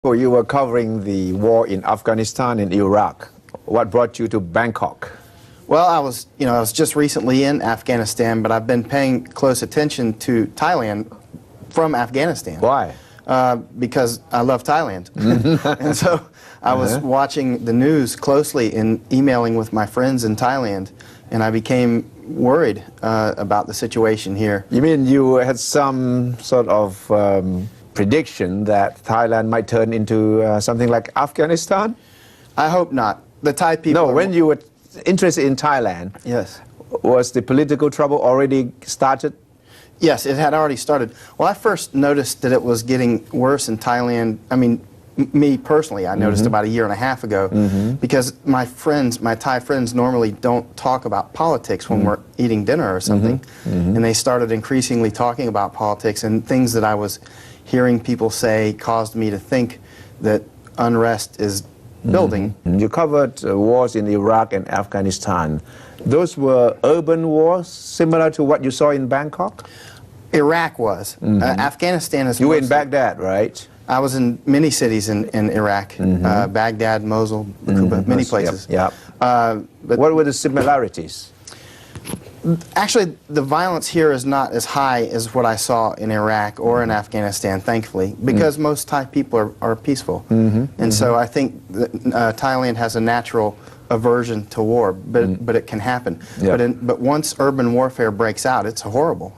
Well, you were covering the war in Afghanistan and Iraq. What brought you to Bangkok? Well, I was just recently in Afghanistan, but I've been paying close attention to Thailand from Afghanistan. Why? Because I love Thailand. And so I was watching the news closely and emailing with my friends in Thailand, and I became worried about the situation here. You mean you had some sort of prediction that Thailand might turn into something like Afghanistan? I hope not. The Thai people... No, when you were interested in Thailand, yes, was the political trouble already started? Yes, it had already started. Well, I first noticed that it was getting worse in Thailand. I mean, me personally, I noticed about a year and a half ago, because my Thai friends normally don't talk about politics when we're eating dinner or something, and they started increasingly talking about politics, and things that I was hearing people say caused me to think that unrest is building. You covered wars in Iraq and Afghanistan. Those were urban wars, similar to what you saw in Bangkok? Iraq was. Afghanistan is... You were in Baghdad, right? I was in many cities in Iraq, Baghdad, Mosul, Kuba, many places. Yep. But what were the similarities? Actually, the violence here is not as high as what I saw in Iraq or in Afghanistan, thankfully, because most Thai people are peaceful. And so I think that, Thailand has a natural aversion to war, but it can happen. But once urban warfare breaks out, it's horrible.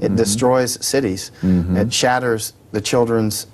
It destroys cities. It shatters the children's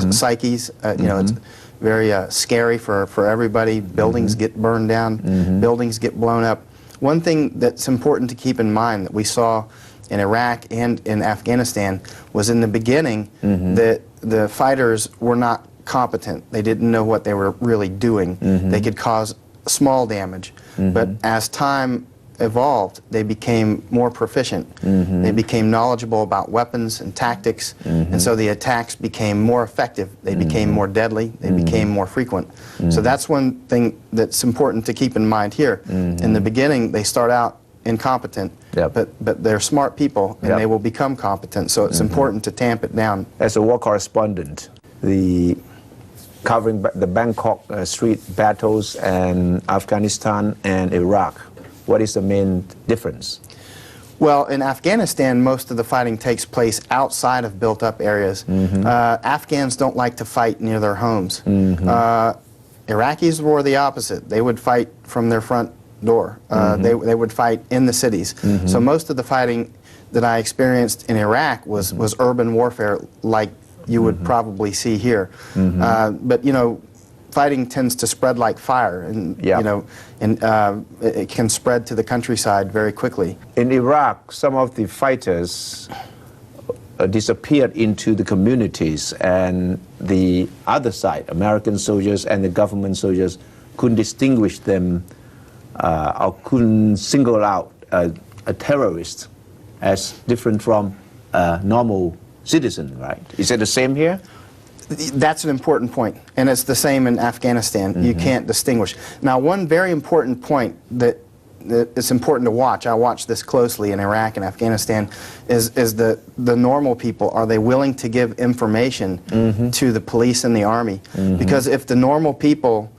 psyches. It's very scary for everybody. Buildings get burned down. Buildings get blown up. One thing that's important to keep in mind that we saw in Iraq and in Afghanistan was in the beginning that the fighters were not competent. They didn't know what they were really doing. They could cause small damage. But as time evolved, they became more proficient. They became knowledgeable about weapons and tactics, and so the attacks became more effective. They became more deadly. They became more frequent. So that's one thing that's important to keep in mind here. In the beginning, they start out incompetent, but they're smart people, and they will become competent. So it's important to tamp it down. As a war correspondent, covering the Bangkok street battles and Afghanistan and Iraq, what is the main difference? Well, in Afghanistan, most of the fighting takes place outside of built-up areas. Afghans don't like to fight near their homes. Iraqis were the opposite. They would fight from their front door. They would fight in the cities. So most of the fighting that I experienced in Iraq was urban warfare, like you would probably see here. But fighting tends to spread like fire, and it can spread to the countryside very quickly. In Iraq, some of the fighters disappeared into the communities, and the other side, American soldiers and the government soldiers, couldn't distinguish them or couldn't single out a terrorist as different from a normal citizen, right? Is it the same here? That's an important point, and it's the same in Afghanistan. You can't distinguish. Now, one very important point that it's important to watch, I watch this closely in Iraq and Afghanistan, is the normal people. Are they willing to give information to the police and the army? Because if the normal people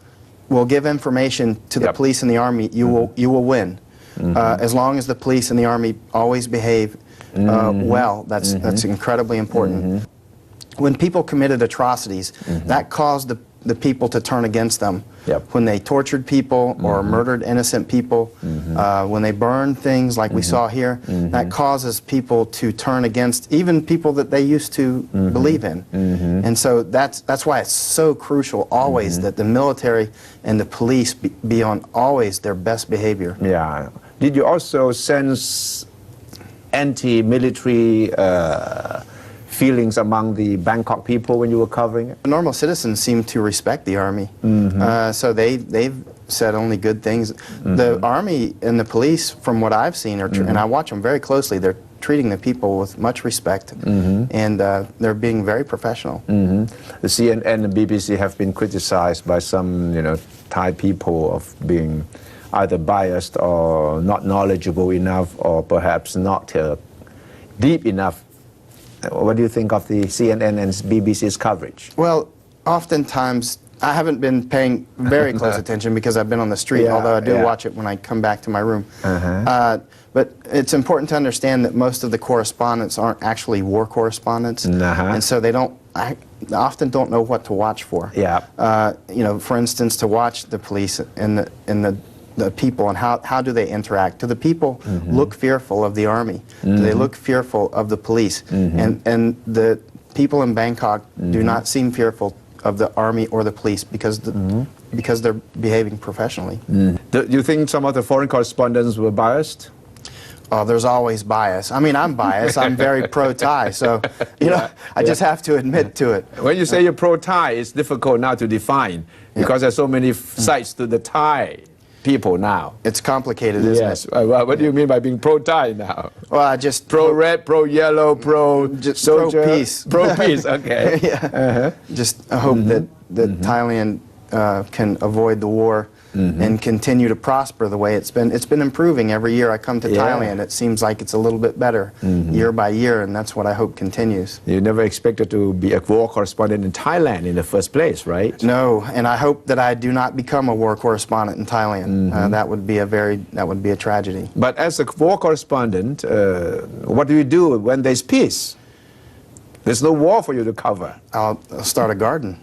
will give information to the police and the army, you will win. As long as the police and the army always behave well, that's incredibly important. When people committed atrocities, that caused the people to turn against them. When they tortured people or murdered innocent people, when they burned things like we saw here, that causes people to turn against even people that they used to believe in. And so that's why it's so crucial always that the military and the police be on always their best behavior. Yeah. Did you also sense anti-military feelings among the Bangkok people when you were covering it? Normal citizens seem to respect the army, so they've said only good things. The army and the police, from what I've seen, and I watch them very closely, they're treating the people with much respect, and they're being very professional. The CNN and the BBC have been criticized by some, Thai people of being either biased or not knowledgeable enough, or perhaps not deep enough. What do you think of the CNN and BBC's coverage? Well, Oftentimes, I haven't been paying very close attention because I've been on the street, Yeah, although I do yeah. watch it when I come back to my room. But it's important to understand that most of the correspondents aren't actually war correspondents, and so they often don't know what to watch for. Yeah. For instance, to watch the police and the people and how do they interact? Do the people look fearful of the army? Do they look fearful of the police? And the people in Bangkok do not seem fearful of the army or the police because they're behaving professionally. Do you think some of the foreign correspondents were biased? Oh, there's always bias. I mean, I'm biased. I'm very pro-Thai, so I just have to admit to it. When you say you're pro-Thai, it's difficult now to define because there's so many sides to the Thai people now. It's complicated, isn't Yes. it? What do you mean by being pro-Thai now? Well, I just Pro-red, pro-yellow, just pro-soldier? pro-peace. Pro-peace, okay. Yeah. Just hope that Thailand can avoid the war and continue to prosper the way it's been improving every year I come to Yeah. Thailand. It seems like it's a little bit better year by year, and that's what I hope continues. You never expected to be a war correspondent in Thailand in the first place, right? No, and I hope that I do not become a war correspondent in Thailand. That would be a tragedy. But as a war correspondent, what do you do when there's peace? There's no war for you to cover. I'll start a garden.